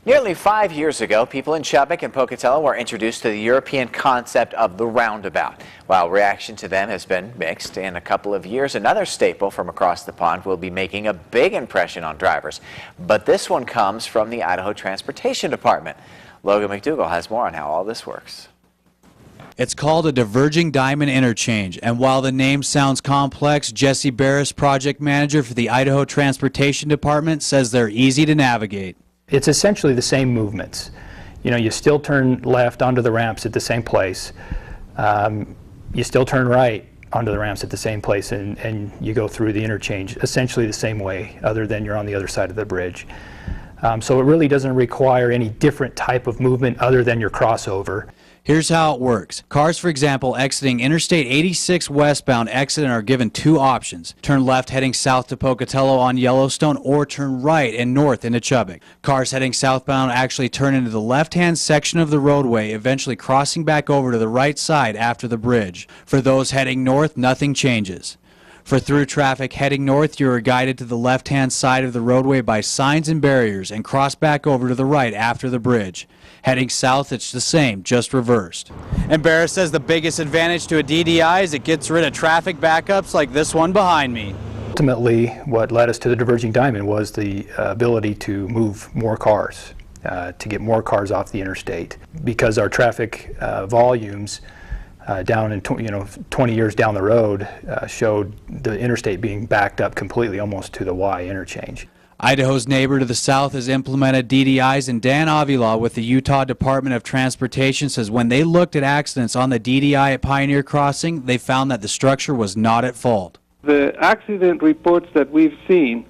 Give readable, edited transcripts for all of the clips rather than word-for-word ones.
Nearly 5 years ago, people in Chubbuck and Pocatello were introduced to the European concept of the roundabout. While reaction to them has been mixed, in a couple of years, another staple from across the pond will be making a big impression on drivers. But this one comes from the Idaho Transportation Department. Logan McDougall has more on how all this works. It's called a Diverging Diamond Interchange, and while the name sounds complex, Jesse Barris, project manager for the Idaho Transportation Department, says they're easy to navigate. It's essentially the same movements. You know, you still turn left onto the ramps at the same place. You still turn right onto the ramps at the same place, and you go through the interchange essentially the same way, other than you're on the other side of the bridge. So it really doesn't require any different type of movement other than your crossover. Here's how it works. Cars, for example, exiting Interstate 86 westbound exit are given two options. Turn left heading south to Pocatello on Yellowstone, or turn right and north into Chubbuck. Cars heading southbound actually turn into the left-hand section of the roadway, eventually crossing back over to the right side after the bridge. For those heading north, nothing changes. For through traffic heading north, you are guided to the left-hand side of the roadway by signs and barriers and cross back over to the right after the bridge. Heading south, it's the same, just reversed. And Barris says the biggest advantage to a DDI is it gets rid of traffic backups like this one behind me. Ultimately, what led us to the Diverging Diamond was the ability to move more cars, to get more cars off the interstate. Because our traffic volumes down in 20 years down the road showed the interstate being backed up completely almost to the Y interchange. Idaho's neighbor to the south has implemented DDIs, and Dan Avila with the Utah Department of Transportation says when they looked at accidents on the DDI at Pioneer Crossing, they found that the structure was not at fault. The accident reports that we've seen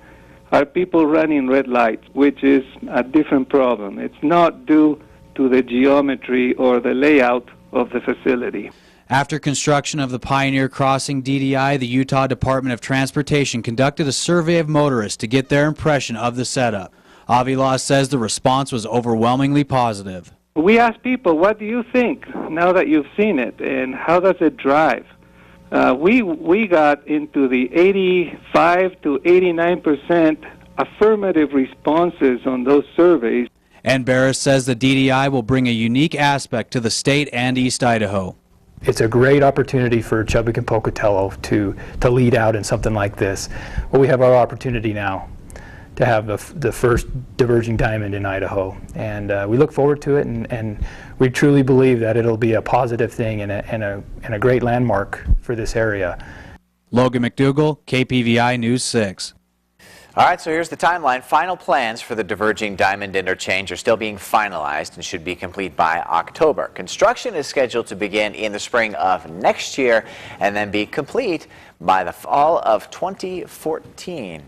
are people running red lights, which is a different problem. It's not due to the geometry or the layout of the facility. After construction of the Pioneer Crossing DDI, the Utah Department of Transportation conducted a survey of motorists to get their impression of the setup. Avila says the response was overwhelmingly positive. We asked people, what do you think now that you've seen it, and how does it drive? We got into the 85 to 89% affirmative responses on those surveys. And Barris says the DDI will bring a unique aspect to the state and East Idaho. It's a great opportunity for Chubbuck and Pocatello to lead out in something like this. Well, we have our opportunity now to have the first Diverging Diamond in Idaho, and we look forward to it, and we truly believe that it'll be a positive thing and a great landmark for this area. Logan McDougall, KPVI News 6. All right, so here's the timeline. Final plans for the Diverging Diamond Interchange are still being finalized and should be complete by October. Construction is scheduled to begin in the spring of next year and then be complete by the fall of 2014.